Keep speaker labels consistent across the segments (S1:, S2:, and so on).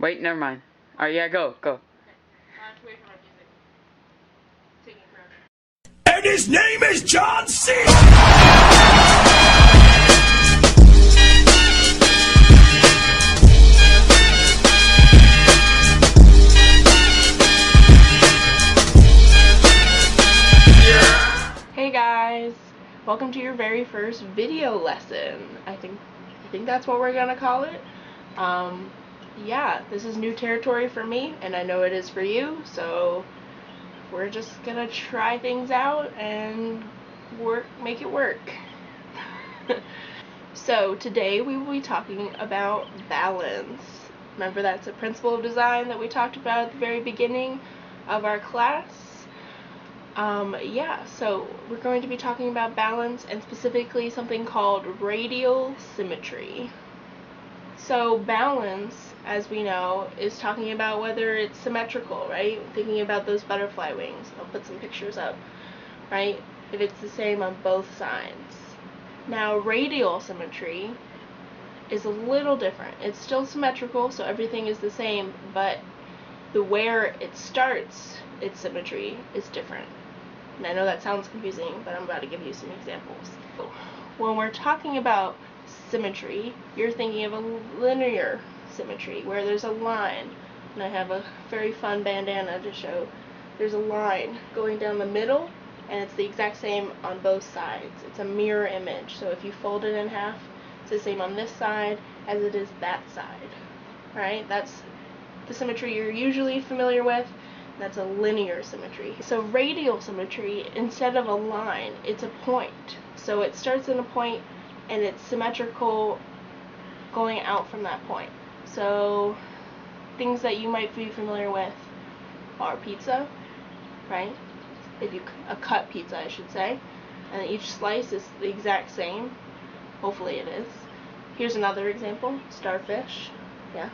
S1: Wait, never mind. Alright, yeah, go.
S2: I have to wait for my music. It's taking forever.
S3: And his name is John C.
S2: Hey guys, welcome to your very first video lesson. I think that's what we're gonna call it. Yeah, this is new territory for me, and I know it is for you. So we're just gonna try things out and make it work. So today we will be talking about balance. Remember, that's a principle of design that we talked about at the very beginning of our class. Yeah, so we're going to be talking about balance, and specifically something called radial symmetry. So balance, as we know, is talking about whether it's symmetrical, right? Thinking about those butterfly wings. I'll put some pictures up, right? If it's the same on both sides. Now, radial symmetry is a little different. It's still symmetrical, so everything is the same, but where it starts its symmetry is different. And I know that sounds confusing, but I'm about to give you some examples. When we're talking about symmetry, you're thinking of a linear symmetry, where there's a line, and I have a very fun bandana to show. There's a line going down the middle, and it's the exact same on both sides. It's a mirror image, so if you fold it in half, it's the same on this side as it is that side, right? That's the symmetry you're usually familiar with. That's a linear symmetry. So radial symmetry, instead of a line, it's a point. So it starts in a point and it's symmetrical going out from that point. So things that you might be familiar with are pizza, right? A cut pizza, I should say. And each slice is the exact same. Hopefully it is. Here's another example, starfish, yes.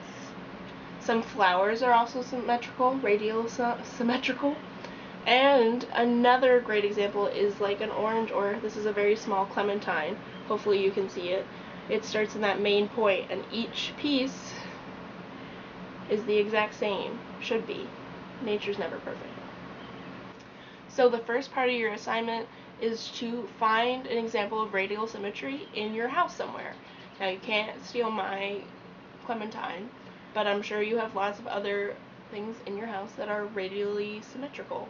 S2: Some flowers are also symmetrical, radial symmetrical. And another great example is like an orange, or this is a very small clementine. Hopefully you can see it. It starts in that main point, and each piece is the exact same, should be. Nature's never perfect. So the first part of your assignment is to find an example of radial symmetry in your house somewhere. Now you can't steal my clementine, but I'm sure you have lots of other things in your house that are radially symmetrical.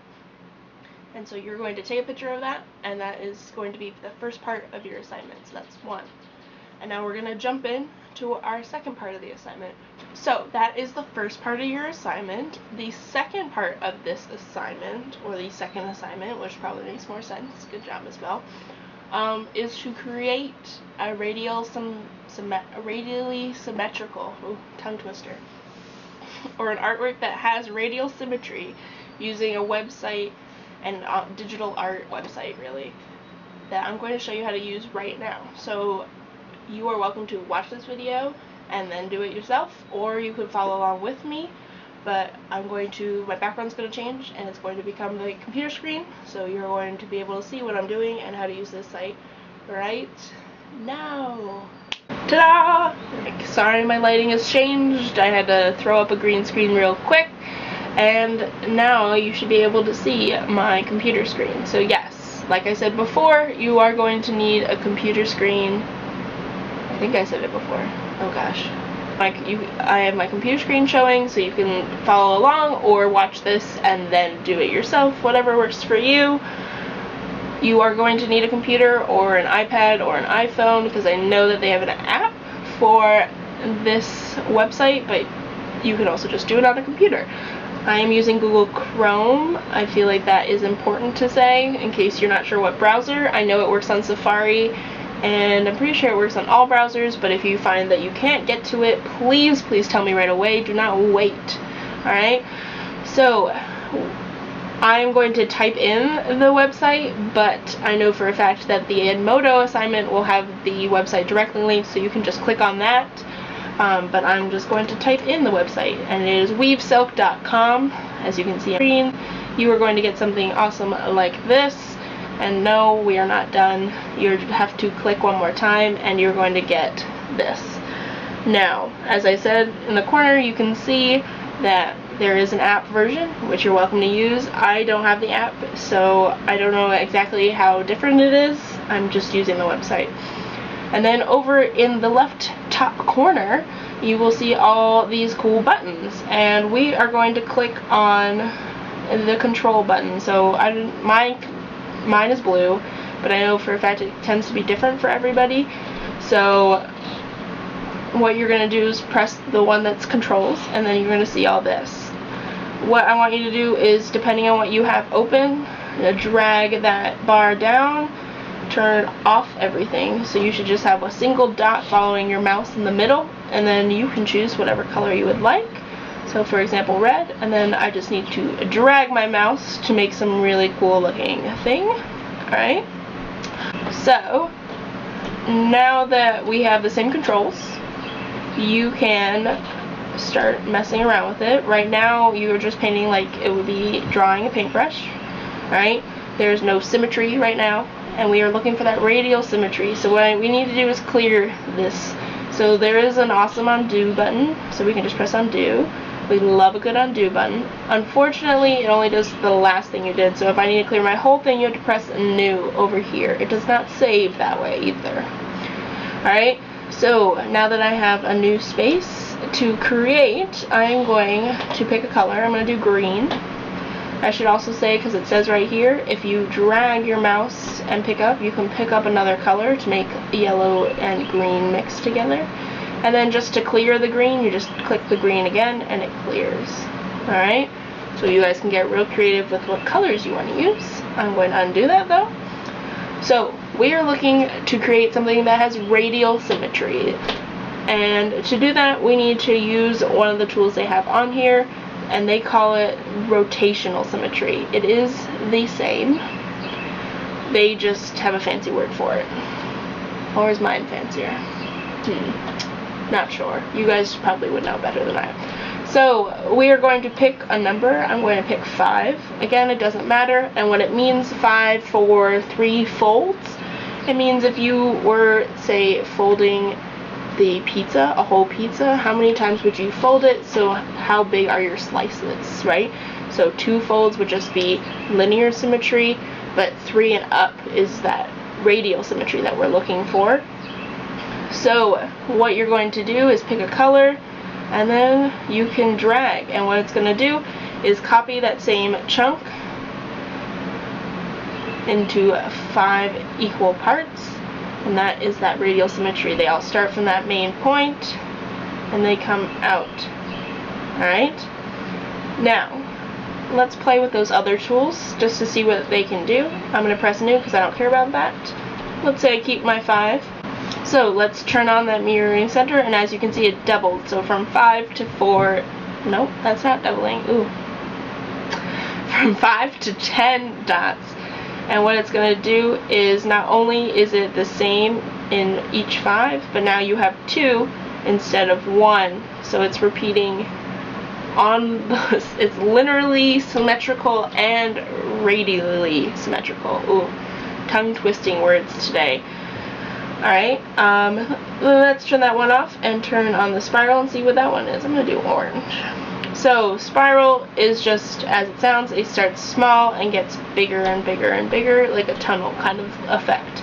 S2: And so you're going to take a picture of that, and that is going to be the first part of your assignment. So that's one. And now we're going to jump in to our second part of the assignment. So that is the first part of your assignment. The second part of this assignment, or the second assignment, which probably makes more sense, good job as well, is to create a radially symmetrical, tongue twister, or an artwork that has radial symmetry using a website, and digital art website, really, that I'm going to show you how to use right now. So you are welcome to watch this video and then do it yourself, or you could follow along with me, but my background's going to change, and it's going to become the computer screen, so you're going to be able to see what I'm doing and how to use this site right now. Ta-da! Sorry, my lighting has changed. I had to throw up a green screen real quick, and now you should be able to see my computer screen. So yes, like I said before, you are going to need a computer screen. I think I said it before. Oh gosh. I have my computer screen showing, so you can follow along or watch this and then do it yourself, whatever works for you. You are going to need a computer or an iPad or an iPhone, because I know that they have an app for this website, but you can also just do it on a computer. I am using Google Chrome. I feel like that is important to say in case you're not sure what browser. I know it works on Safari, and I'm pretty sure it works on all browsers, but if you find that you can't get to it, please tell me right away. Do not wait. Alright? So I'm going to type in the website, but I know for a fact that the Edmodo assignment will have the website directly linked, so you can just click on that. But I'm just going to type in the website, and it is weavesilk.com. As you can see on the screen, you are going to get something awesome like this. And no, we are not done. You have to click one more time, and you're going to get this. Now, as I said, in the corner you can see that there is an app version, which you're welcome to use. I don't have the app, so I don't know exactly how different it is. I'm just using the website. And then over in the left top corner, you will see all these cool buttons, and we are going to click on the control button. So mine is blue, but I know for a fact it tends to be different for everybody. So what you're going to do is press the one that's controls, and then you're going to see all this. What I want you to do is, depending on what you have open, drag that bar down, turn off everything. So you should just have a single dot following your mouse in the middle, and then you can choose whatever color you would like. So for example, red, and then I just need to drag my mouse to make some really cool looking thing. Alright, so now that we have the same controls, you can start messing around with it. Right now you're just painting like it would be drawing a paintbrush. Alright, there's no symmetry right now, and we are looking for that radial symmetry. So what we need to do is clear this. So there is an awesome undo button, so we can just press undo. We love a good undo button. Unfortunately, it only does the last thing you did, so if I need to clear my whole thing, you have to press new over here. It does not save that way either. Alright, so now that I have a new space to create, I'm going to pick a color. I'm going to do green. I should also say, because it says right here, if you drag your mouse and pick up, you can pick up another color to make yellow and green mixed together. And then just to clear the green, you just click the green again and it clears. Alright, so you guys can get real creative with what colors you want to use. I'm going to undo that though. So we are looking to create something that has radial symmetry. And to do that, we need to use one of the tools they have on here, and they call it rotational symmetry. It is the same. They just have a fancy word for it. Or is mine fancier? Not sure. You guys probably would know better than I. So we are going to pick a number. I'm going to pick 5. Again, it doesn't matter. And when it means 5 for 3 folds, it means if you were, say, folding the pizza, a whole pizza, how many times would you fold it? So how big are your slices, right? So 2 folds would just be linear symmetry, but 3 and up is that radial symmetry that we're looking for. So what you're going to do is pick a color, and then you can drag, and what it's going to do is copy that same chunk into 5 equal parts, and that is that radial symmetry. They all start from that main point and they come out. Alright, now let's play with those other tools just to see what they can do. I'm going to press new because I don't care about that. Let's say I keep my 5. So let's turn on that mirroring center, and as you can see, it doubled. So from 5 to 4, nope, that's not doubling. Ooh. From 5 to 10 dots. And what it's going to do is, not only is it the same in each 5, but now you have 2 instead of 1. So it's repeating on the, it's linearly symmetrical and radially symmetrical. Ooh, tongue twisting words today. Alright, let's turn that one off and turn on the spiral and see what that one is. I'm going to do orange. So spiral is just as it sounds. It starts small and gets bigger and bigger and bigger, like a tunnel kind of effect.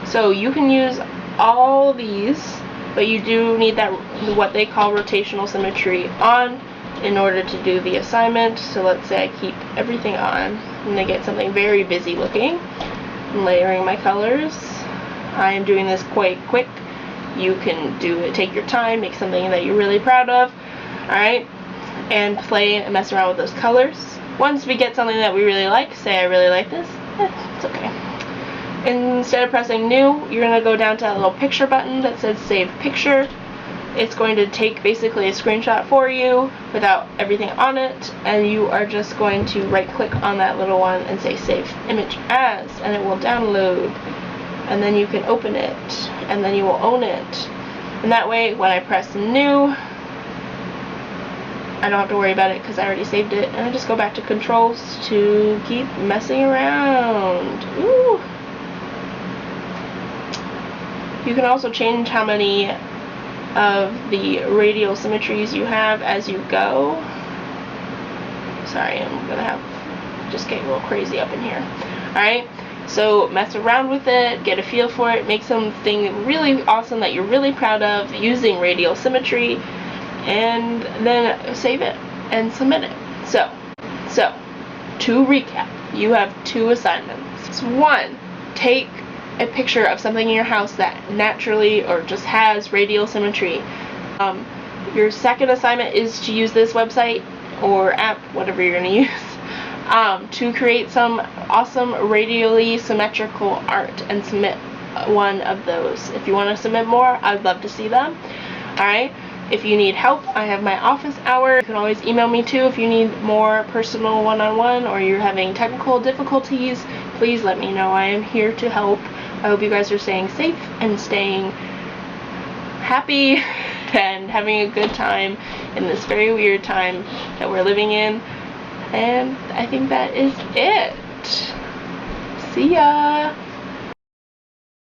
S2: So you can use all these, but you do need that, what they call rotational symmetry, on in order to do the assignment. So let's say I keep everything on and I get something very busy looking. I'm layering my colors. I am doing this quite quick. You can do it, take your time, make something that you're really proud of. Alright, and play and mess around with those colors. Once we get something that we really like, say I really like this, it's okay. Instead of pressing new, you're going to go down to that little picture button that says save picture. It's going to take basically a screenshot for you without everything on it, and you are just going to right click on that little one and say save image as, and it will download. And then you can open it, and then you will own it. And that way, when I press new, I don't have to worry about it because I already saved it. And I just go back to controls to keep messing around. Ooh. You can also change how many of the radial symmetries you have as you go. Sorry, I'm gonna have just getting a little crazy up in here. Alright, so mess around with it, get a feel for it, make something really awesome that you're really proud of using radial symmetry, and then save it and submit it. So to recap, you have 2 assignments. 1, take a picture of something in your house that naturally or just has radial symmetry. Your second assignment is to use this website or app, whatever you're going to use, to create some awesome radially symmetrical art and submit one of those. If you want to submit more, I'd love to see them. Alright, if you need help, I have my office hour. You can always email me too if you need more personal one-on-one or you're having technical difficulties. Please let me know. I am here to help. I hope you guys are staying safe and staying happy and having a good time in this very weird time that we're living in. And I think that is it. See ya!